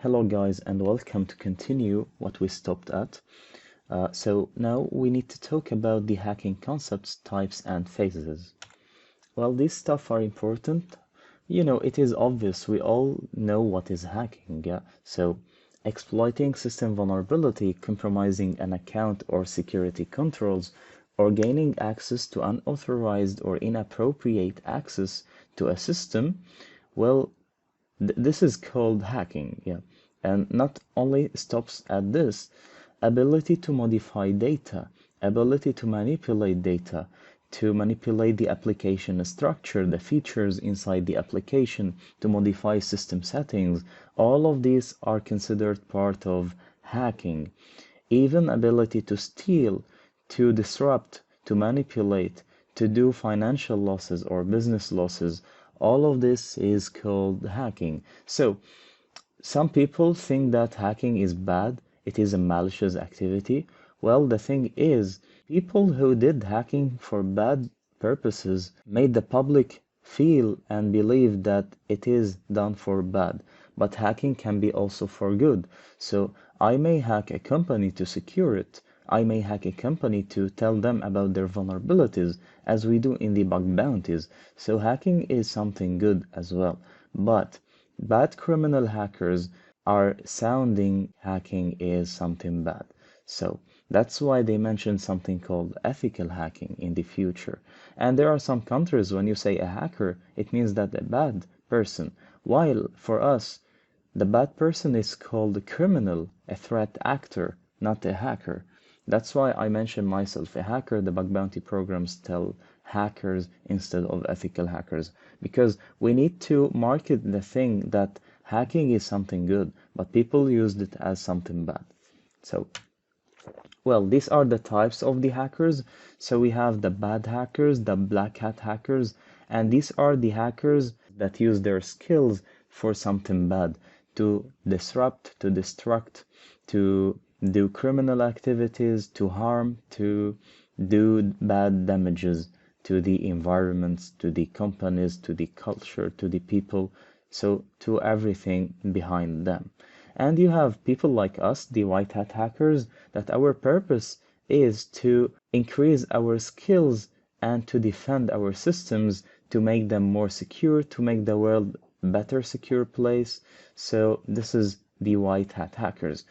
Hello guys and welcome to continue what we stopped at. So now we need to talk about the hacking concepts, types and phases. Well, these stuff are important. It is obvious we all know what is hacking, yeah? So exploiting system vulnerability, compromising an account or security controls, or gaining access to unauthorized or inappropriate access to a system, well, this is called hacking, yeah. And not only stops at this, ability to modify data, ability to manipulate the application structure, the features inside the application, to modify system settings, all of these are considered part of hacking. Even ability to steal, to disrupt, to manipulate, to do financial losses or business losses, all of this is called hacking. So, some people think that hacking is bad, it is a malicious activity. Well, the thing is, people who did hacking for bad purposes made the public feel and believe that it is done for bad. But hacking can be also for good. So I may hack a company to secure it. I may hack a company to tell them about their vulnerabilities, as we do in the bug bounties. So hacking is something good as well. But bad criminal hackers are sounding hacking is something bad. So that's why they mentioned something called ethical hacking in the future. And there are some countries when you say a hacker, it means that a bad person. While for us, the bad person is called a criminal, a threat actor, not a hacker. That's why I mention myself a hacker. The bug bounty programs tell hackers instead of ethical hackers, because we need to market the thing that hacking is something good, but people used it as something bad. So, well, these are the types of the hackers. So we have the bad hackers, the black hat hackers, and these are the hackers that use their skills for something bad, to disrupt, to destruct, to do criminal activities, to harm, to do bad damages to the environments, to the companies, to the culture, to the people, so to everything behind them. And you have people like us, the white hat hackers, that our purpose is to increase our skills and to defend our systems, to make them more secure, to make the world a better secure place. So this is the white hat hackers.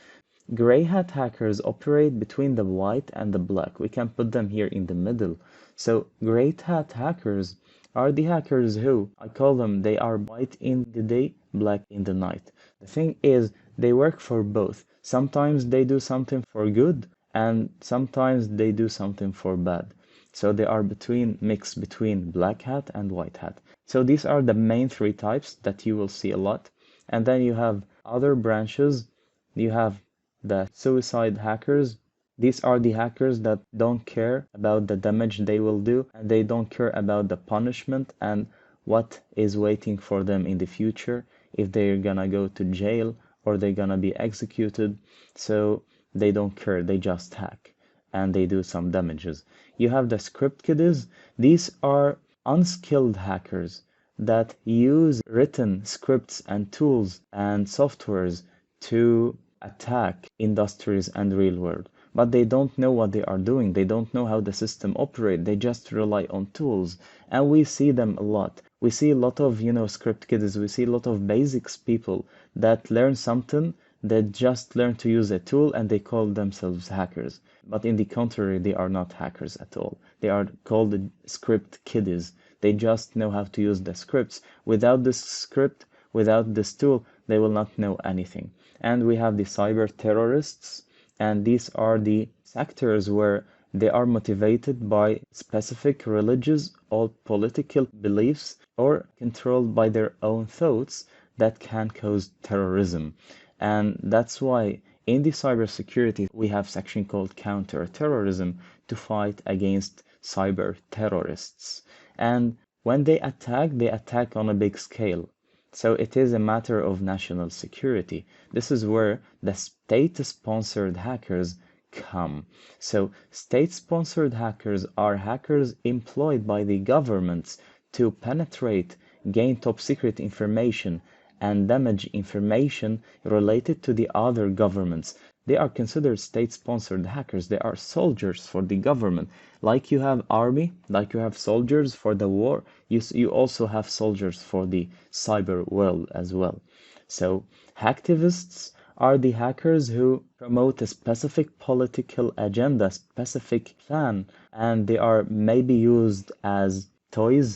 Gray hat hackers operate between the white and the black. We can put them here in the middle. So gray hat hackers are the hackers who, I call them, they are white in the day, black in the night. The thing is, they work for both. Sometimes they do something for good, and sometimes they do something for bad. So they are mixed between black hat and white hat. So these are the main three types that you will see a lot. And then you have other branches. You have the suicide hackers. These are the hackers that don't care about the damage they will do, and they don't care about the punishment and what is waiting for them in the future, if they're gonna go to jail or they're gonna be executed. So they don't care, they just hack and they do some damages. You have the script kiddies. These are unskilled hackers that use written scripts and tools and softwares to attack industries and real world, but they don't know what they are doing. They don't know how the system operates. They just rely on tools, and we see them a lot. We see a lot of script kids. We see a lot of basics people that learn something, that just learn to use a tool, and they call themselves hackers. But in the contrary, they are not hackers at all. They are called script kiddies. They just know how to use the scripts. Without this script, without this tool, they will not know anything. And we have the cyber terrorists, and these are the sectors where they are motivated by specific religious or political beliefs or controlled by their own thoughts that can cause terrorism. And that's why in the cybersecurity we have section called counter-terrorism to fight against cyber terrorists. And when they attack on a big scale. So it is a matter of national security. This is where the state-sponsored hackers come. So state-sponsored hackers are hackers employed by the governments to penetrate, gain top secret information, and damage information related to the other governments. They are considered state-sponsored hackers. They are soldiers for the government. Like you have army, like you have soldiers for the war, you also have soldiers for the cyber world as well. So hacktivists are the hackers who promote a specific political agenda, specific plan, and they are maybe used as toys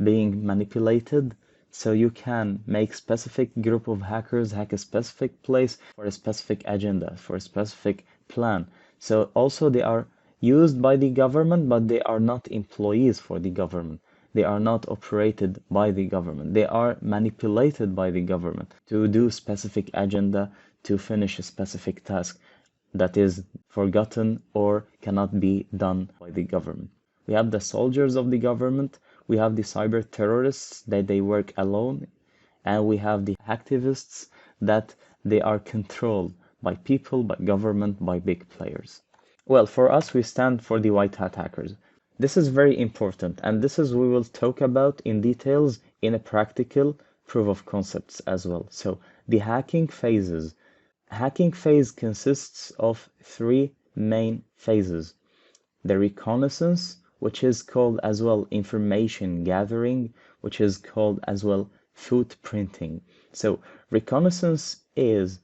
being manipulated. So you can make specific group of hackers hack a specific place for a specific agenda, for a specific plan. So also they are used by the government, but they are not employees for the government. They are not operated by the government. They are manipulated by the government to do specific agenda, to finish a specific task that is forgotten or cannot be done by the government. We have the soldiers of the government, we have the cyber terrorists that they work alone, and we have the activists that they are controlled by people, by government, by big players. Well, for us, we stand for the white hat hackers. This is very important, and this is we will talk about in details in a practical proof of concepts as well. So the hacking phases. Hacking phase consists of three main phases. The reconnaissance, which is called as well information gathering, which is called as well footprinting. So reconnaissance is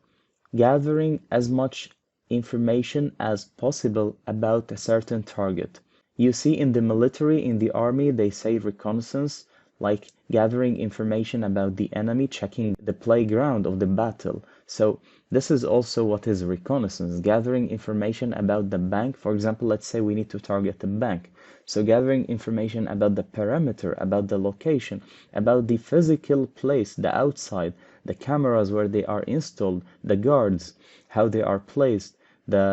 gathering as much information as possible about a certain target. You see in the military, in the army, they say reconnaissance, like gathering information about the enemy, checking the playground of the battle. So this is also what is reconnaissance, gathering information about the bank. For example, let's say we need to target a bank. So gathering information about the perimeter, about the location, about the physical place, the outside, the cameras where they are installed, the guards, how they are placed, the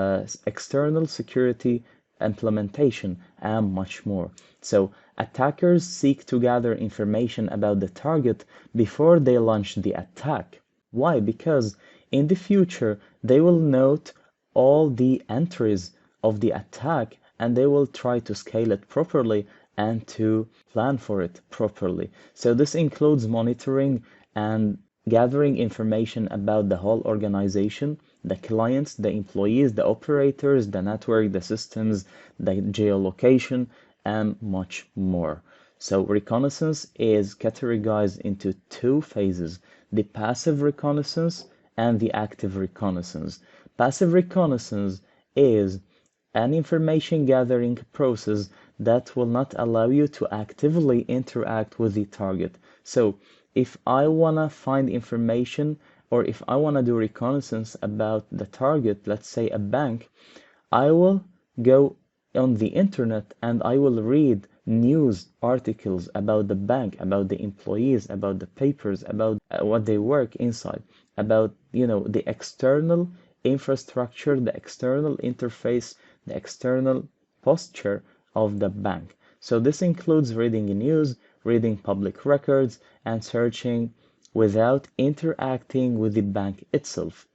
external security implementation, and much more. So attackers seek to gather information about the target before they launch the attack. Why? Because in the future, they will note all the entries of the attack and they will try to scale it properly and to plan for it properly. So this includes monitoring and gathering information about the whole organization, the clients, the employees, the operators, the network, the systems, the geolocation, and much more. So reconnaissance is categorized into two phases, the passive reconnaissance and the active reconnaissance. Passive reconnaissance is an information gathering process that will not allow you to actively interact with the target. So if I want to find information or if I want to do reconnaissance about the target, let's say a bank, I will go on the internet and I will read news articles about the bank, about the employees, about the papers, about what they work inside, about the external infrastructure, the external interface, the external posture of the bank. So this includes reading news, reading public records, and searching without interacting with the bank itself.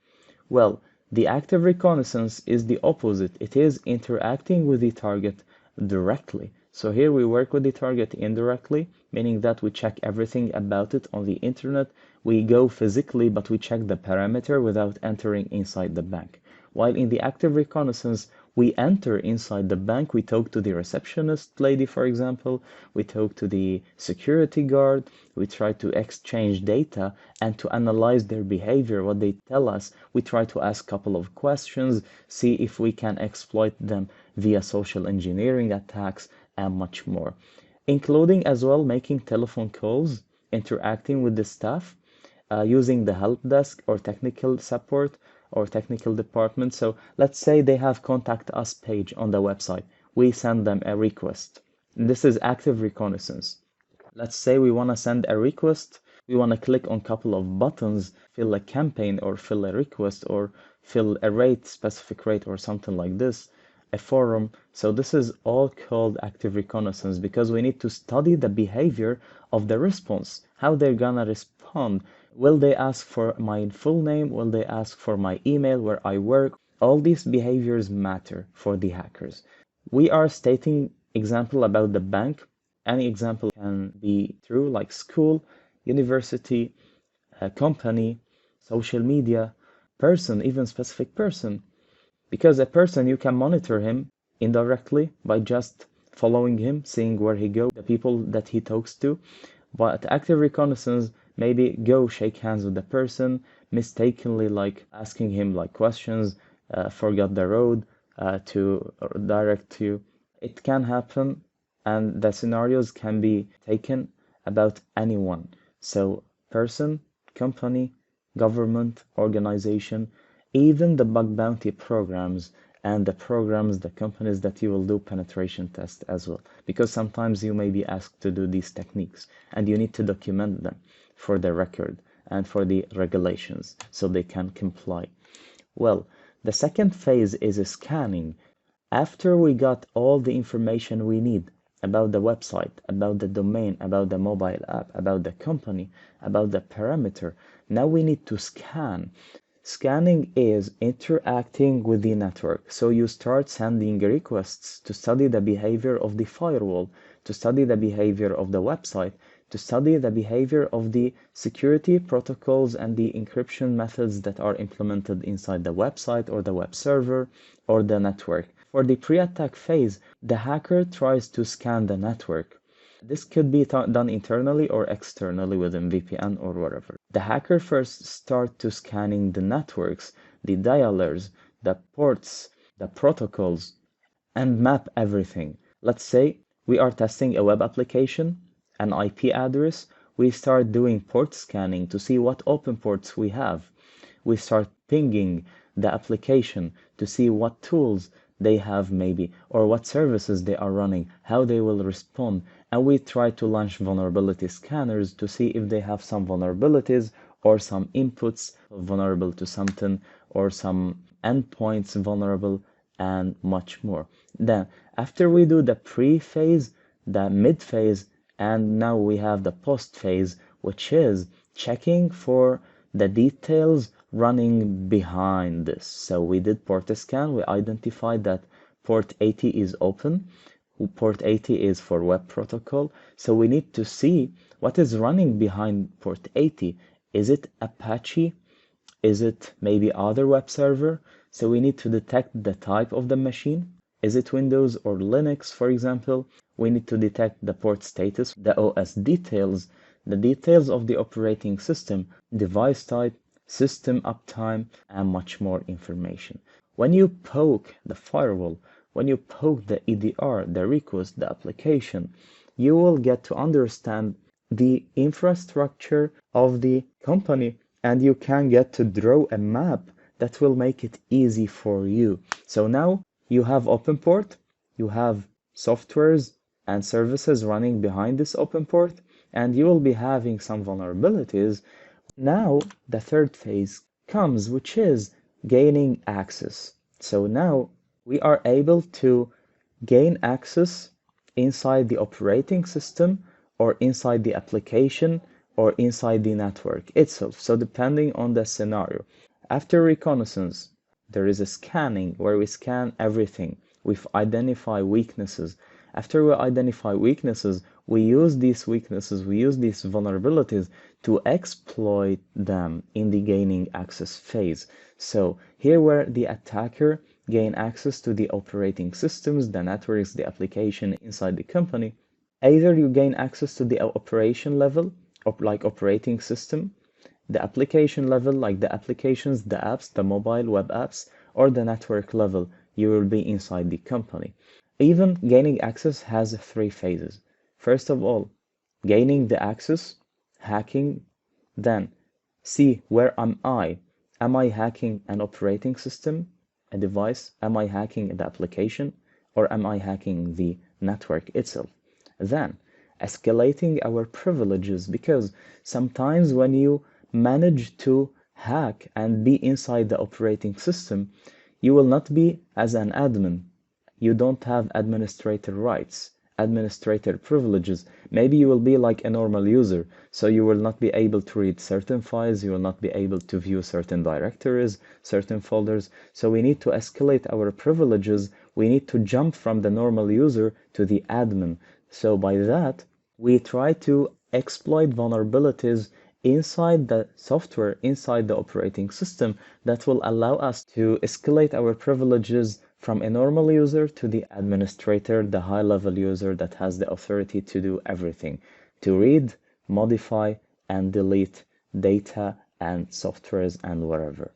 Well, the active reconnaissance is the opposite. It is interacting with the target directly. So here we work with the target indirectly, meaning that we check everything about it on the internet. We go physically, but we check the perimeter without entering inside the bank. While in the active reconnaissance, we enter inside the bank, we talk to the receptionist lady, for example, we talk to the security guard, we try to exchange data and to analyze their behavior, what they tell us. We try to ask a couple of questions, see if we can exploit them via social engineering attacks and much more, including as well making telephone calls, interacting with the staff, using the help desk or technical support or technical department. So let's say they have contact us page on the website. We send them a request. This is active reconnaissance. Let's say we want to send a request. We want to click on a couple of buttons, fill a campaign or fill a request or fill a rate, specific rate or something like this, a forum. So this is all called active reconnaissance because we need to study the behavior of the response, how they're gonna respond. Will they ask for my full name? Will they ask for my email, where I work? All these behaviors matter for the hackers. We are stating example about the bank. Any example can be true, like school, university, a company, social media, person, even specific person. Because a person, you can monitor him indirectly by just following him, seeing where he goes, the people that he talks to. But active reconnaissance, maybe go shake hands with the person, mistakenly like asking him like questions, forgot the road to direct you. It can happen, and the scenarios can be taken about anyone. So person, company, government, organization, even the bug bounty programs and the programs, the companies that you will do penetration test as well. Because sometimes you may be asked to do these techniques and you need to document them for the record and for the regulations so they can comply. Well, the second phase is scanning. After we got all the information we need about the website, about the domain, about the mobile app, about the company, about the parameter, now we need to scan. Scanning is interacting with the network. So you start sending requests to study the behavior of the firewall, to study the behavior of the website, to study the behavior of the security protocols and the encryption methods that are implemented inside the website or the web server or the network. For the pre-attack phase, the hacker tries to scan the network. This could be done internally or externally within VPN or whatever. The hacker first starts to scanning the networks, the dialers, the ports, the protocols, and map everything. Let's say we are testing a web application, an IP address. We start doing port scanning to see what open ports we have. We start pinging the application to see what tools they have maybe, or what services they are running, how they will respond. And we try to launch vulnerability scanners to see if they have some vulnerabilities or some inputs vulnerable to something or some endpoints vulnerable and much more. Then after we do the pre-phase, the mid-phase, and now we have the post-phase, which is checking for the details running behind this. So we did port scan, we identified that port 80 is open, port 80 is for web protocol, so we need to see what is running behind port 80. Is it Apache? Is it maybe other web server? So we need to detect the type of the machine. Is it Windows or Linux, for example? We need to detect the port status, the OS details, the details of the operating system, device type, system uptime, and much more information. When you poke the firewall, when you poke the EDR, the request, the application, you will get to understand the infrastructure of the company, and you can get to draw a map that will make it easy for you. So now you have open port, you have softwares and services running behind this open port, and you will be having some vulnerabilities. Now the third phase comes, which is gaining access. So now we are able to gain access inside the operating system or inside the application or inside the network itself. So depending on the scenario. After reconnaissance, there is a scanning where we scan everything. We identify weaknesses. After we identify weaknesses, we use these weaknesses, we use these vulnerabilities to exploit them in the gaining access phase. So here where the attacker gain access to the operating systems, the networks, the application inside the company, either you gain access to the operation level, like operating system, the application level, like the applications, the apps, the mobile web apps, or the network level, you will be inside the company. Even gaining access has 3 phases. First of all, gaining the access, hacking, then see where am I? Am I hacking an operating system, a device? Am I hacking the application? Or am I hacking the network itself? Then escalating our privileges, because sometimes when you manage to hack and be inside the operating system, you will not be as an admin. You don't have administrator rights, administrator privileges. Maybe you will be like a normal user, so you will not be able to read certain files, you will not be able to view certain directories, certain folders. So we need to escalate our privileges. We need to jump from the normal user to the admin. So by that, we try to exploit vulnerabilities inside the software, inside the operating system, that will allow us to escalate our privileges from a normal user to the administrator, the high-level user that has the authority to do everything, to read, modify, and delete data and softwares and whatever.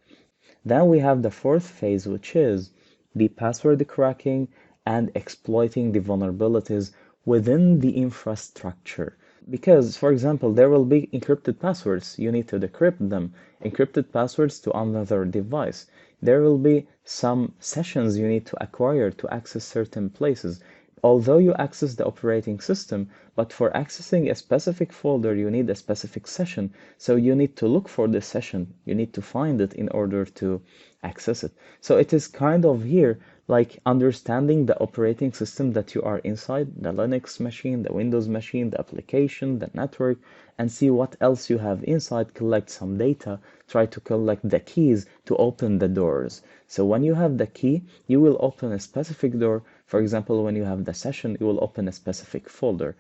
Then we have the fourth phase, which is the password cracking and exploiting the vulnerabilities within the infrastructure. Because, for example, there will be encrypted passwords. You need to decrypt them, encrypted passwords to another device. There will be some sessions you need to acquire to access certain places. Although you access the operating system, but for accessing a specific folder, you need a specific session. So you need to look for this session. You need to find it in order to access it. So it is kind of here like understanding the operating system that you are inside, the Linux machine, the Windows machine, the application, the network, and see what else you have inside, collect some data, try to collect the keys to open the doors. So when you have the key, you will open a specific door. For example, when you have the session, you will open a specific folder.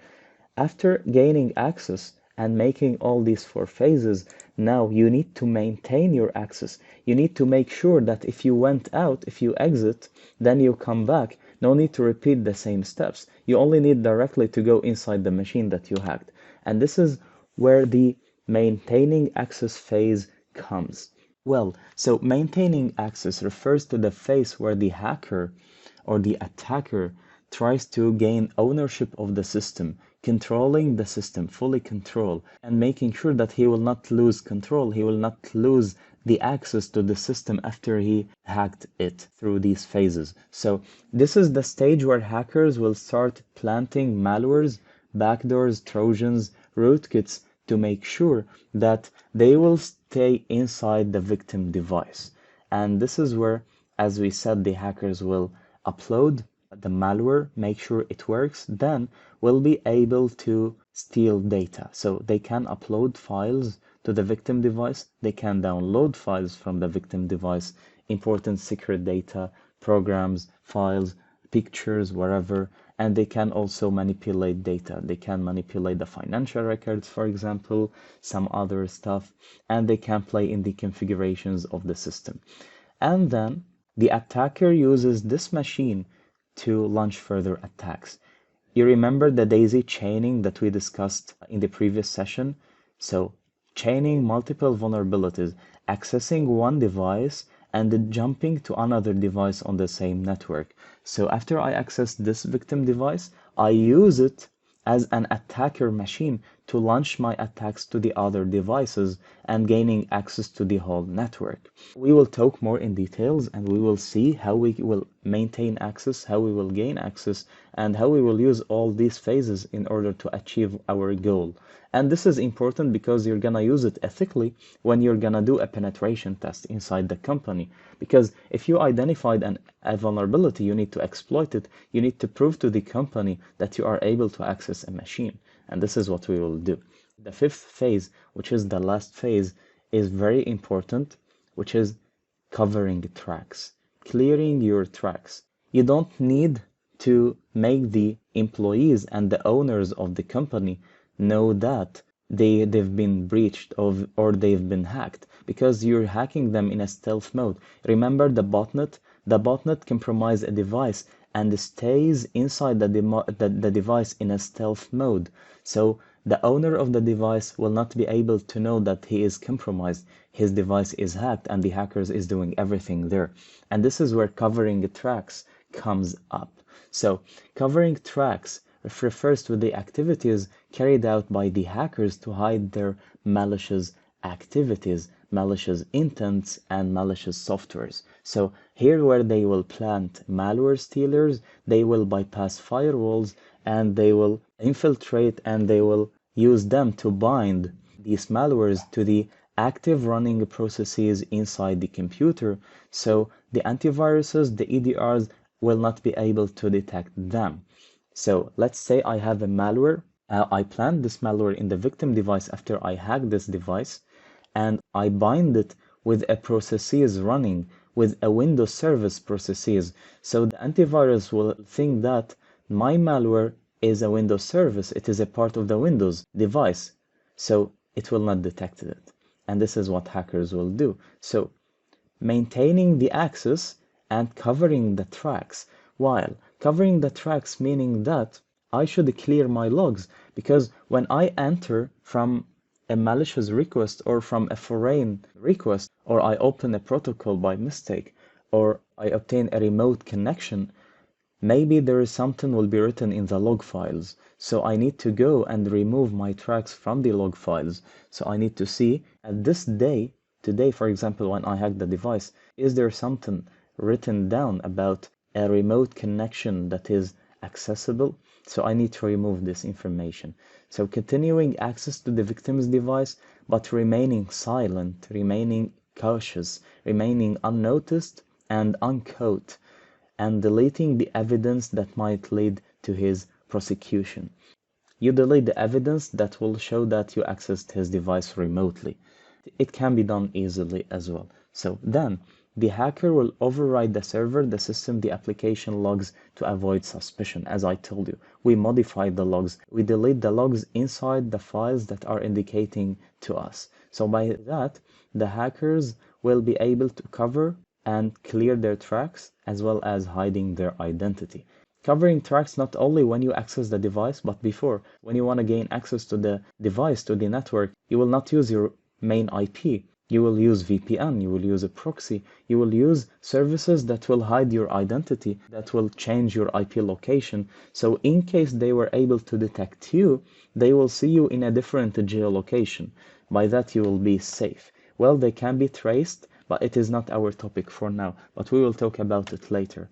After gaining access and making all these four phases, now you need to maintain your access. You need to make sure that if you went out, if you exit, then you come back. No need to repeat the same steps. You only need directly to go inside the machine that you hacked. And this is where the maintaining access phase comes. Well, so maintaining access refers to the phase where the hacker or the attacker tries to gain ownership of the system, controlling the system, fully control, and making sure that he will not lose control, he will not lose the access to the system after he hacked it through these phases. So this is the stage where hackers will start planting malwares, backdoors, trojans, rootkits to make sure that they will stay inside the victim device. And this is where, as we said, the hackers will upload the malware, make sure it works, then we'll be able to steal data. So they can upload files to the victim device, they can download files from the victim device, important secret data, programs, files, pictures, whatever, and they can also manipulate data. They can manipulate the financial records, for example, some other stuff, and they can play in the configurations of the system. And then the attacker uses this machine to launch further attacks. You remember the daisy chaining that we discussed in the previous session? So chaining multiple vulnerabilities, accessing one device and then jumping to another device on the same network. So after I access this victim device, I use it as an attacker machine to launch my attacks to the other devices and gaining access to the whole network. We will talk more in details and we will see how we will maintain access, how we will gain access, and how we will use all these phases in order to achieve our goal. And this is important because you're gonna use it ethically when you're gonna do a penetration test inside the company. Because if you identified a vulnerability, you need to exploit it. You need to prove to the company that you are able to access a machine. And this is what we will do. The fifth phase, which is the last phase, is very important, which is covering tracks, clearing your tracks. You don't need to make the employees and the owners of the company know that they've been breached or they've been hacked, because you're hacking them in a stealth mode. Remember the botnet? The botnet compromises a device and stays inside the device in a stealth mode. So the owner of the device will not be able to know that he is compromised. His device is hacked and the hackers is doing everything there. And this is where covering tracks comes up. So covering tracks refers to the activities carried out by the hackers to hide their malicious activities, malicious intents, and malicious softwares. So here where they will plant malware stealers, they will bypass firewalls and they will infiltrate and they will use them to bind these malwares to the active running processes inside the computer. So the antiviruses, the EDRs, will not be able to detect them. So let's say I have a malware. I plant this malware in the victim device after I hack this device, and I bind it with a processes running, with a Windows service processes. So the antivirus will think that my malware is a Windows service. It is a part of the Windows device. So it will not detect it. And this is what hackers will do. So maintaining the access and covering the tracks. While covering the tracks meaning that I should clear my logs, because when I enter from a malicious request or from a foreign request, or I open a protocol by mistake, or I obtain a remote connection, maybe there is something will be written in the log files. So I need to go and remove my tracks from the log files. So I need to see at this day, today, for example, when I hack the device, is there something written down about a remote connection that is accessible? So I need to remove this information. So continuing access to the victim's device, but remaining silent, remaining cautious, remaining unnoticed and uncaught, and deleting the evidence that might lead to his prosecution. You delete the evidence that will show that you accessed his device remotely. It can be done easily as well. So then, the hacker will override the server, the system, the application logs to avoid suspicion. As I told you, we modify the logs. We delete the logs inside the files that are indicating to us. So by that, the hackers will be able to cover and clear their tracks, as well as hiding their identity. Covering tracks not only when you access the device, but before. When you want to gain access to the device, to the network, you will not use your main IP. You will use VPN, you will use a proxy, you will use services that will hide your identity, that will change your IP location. So in case they were able to detect you, they will see you in a different geolocation. By that you will be safe. Well, they can be traced, but it is not our topic for now, but we will talk about it later.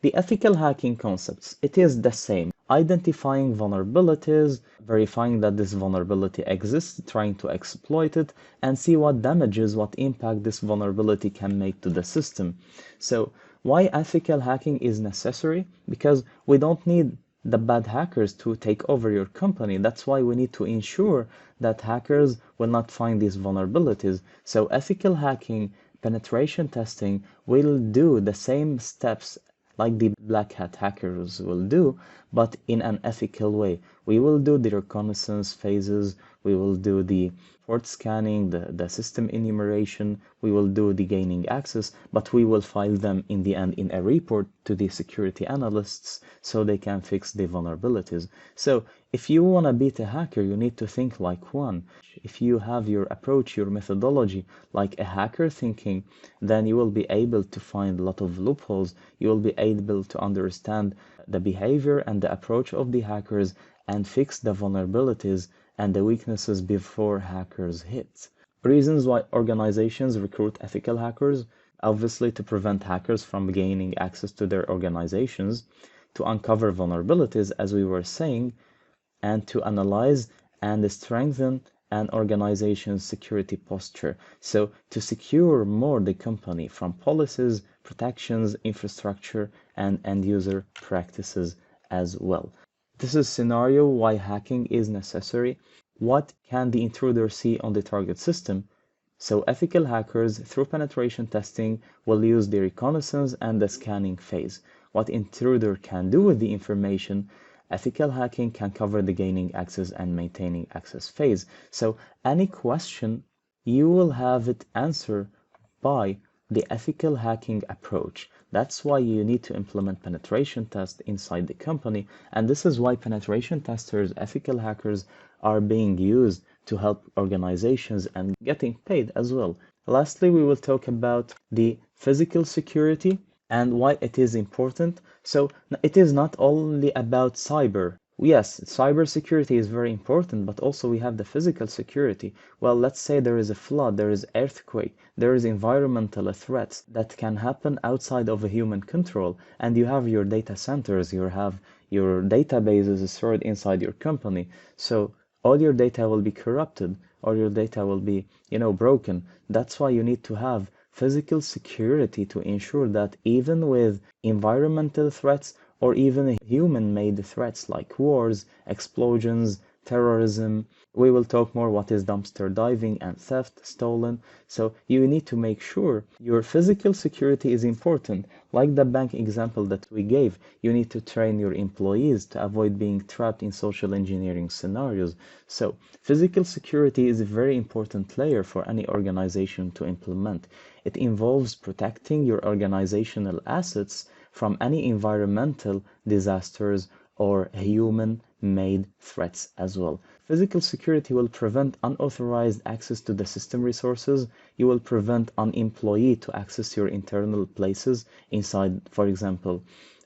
The ethical hacking concepts, it is the same. Identifying vulnerabilities, verifying that this vulnerability exists, trying to exploit it, and see what damages, what impact this vulnerability can make to the system. So why ethical hacking is necessary? Because we don't need the bad hackers to take over your company. That's why we need to ensure that hackers will not find these vulnerabilities. So ethical hacking, penetration testing will do the same steps like the black hat hackers will do, but in an ethical way. We will do the reconnaissance phases, we will do the port scanning, the system enumeration, we will do the gaining access, but we will file them in the end in a report to the security analysts so they can fix the vulnerabilities. So if you want to beat a hacker, you need to think like one. If you have your approach, your methodology like a hacker thinking, then you will be able to find a lot of loopholes. You will be able to understand the behavior and the approach of the hackers and fix the vulnerabilities and the weaknesses before hackers hit. Reasons why organizations recruit ethical hackers: obviously to prevent hackers from gaining access to their organizations, to uncover vulnerabilities as we were saying, and to analyze and strengthen an organization's security posture. So to secure more the company from policies, protections, infrastructure, and end user practices as well. This is scenario why hacking is necessary. What can the intruder see on the target system? So ethical hackers, through penetration testing, will use the reconnaissance and the scanning phase. What intruder can do with the information, ethical hacking can cover the gaining access and maintaining access phase. So any question, you will have it answered by the ethical hacking approach. That's why you need to implement penetration tests inside the company. And this is why penetration testers, ethical hackers, are being used to help organizations and getting paid as well. Lastly, we will talk about the physical security and why it is important. So it is not only about cyber. Yes, cyber security is very important, but also we have the physical security. Well, let's say there is a flood, there is earthquake, there is environmental threats that can happen outside of a human control, and you have your data centers, you have your databases stored inside your company. So all your data will be corrupted, or your data will be, broken. That's why you need to have physical security to ensure that even with environmental threats or even human-made threats like wars, explosions, terrorism. We will talk more what is dumpster diving and theft, stolen. So you need to make sure your physical security is important. Like the bank example that we gave, you need to train your employees to avoid being trapped in social engineering scenarios. So physical security is a very important layer for any organization to implement. It involves protecting your organizational assets from any environmental disasters or human-made threats as well. Physical security will prevent unauthorized access to the system resources. You will prevent an employee to access your internal places inside, for example,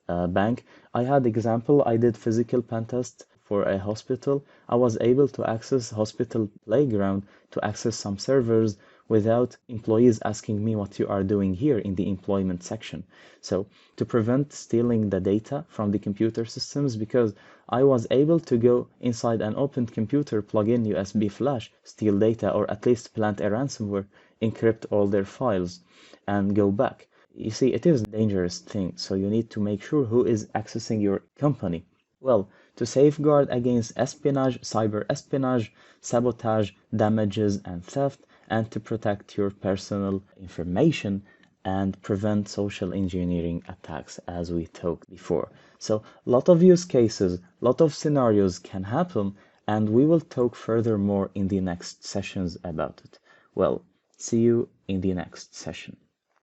a bank. I had example, I did physical pen test for a hospital. I was able to access hospital playground to access some servers without employees asking me what you are doing here in the employment section. So to prevent stealing the data from the computer systems, because I was able to go inside an opened computer, plug in USB flash, steal data, or at least plant a ransomware, encrypt all their files, and go back. You see, it is a dangerous thing, so you need to make sure who is accessing your company. Well, to safeguard against espionage, cyber espionage, sabotage, damages, and theft, and to protect your personal information and prevent social engineering attacks, as we talked before. So, a lot of use cases, a lot of scenarios can happen, and we will talk furthermore in the next sessions about it. Well, see you in the next session.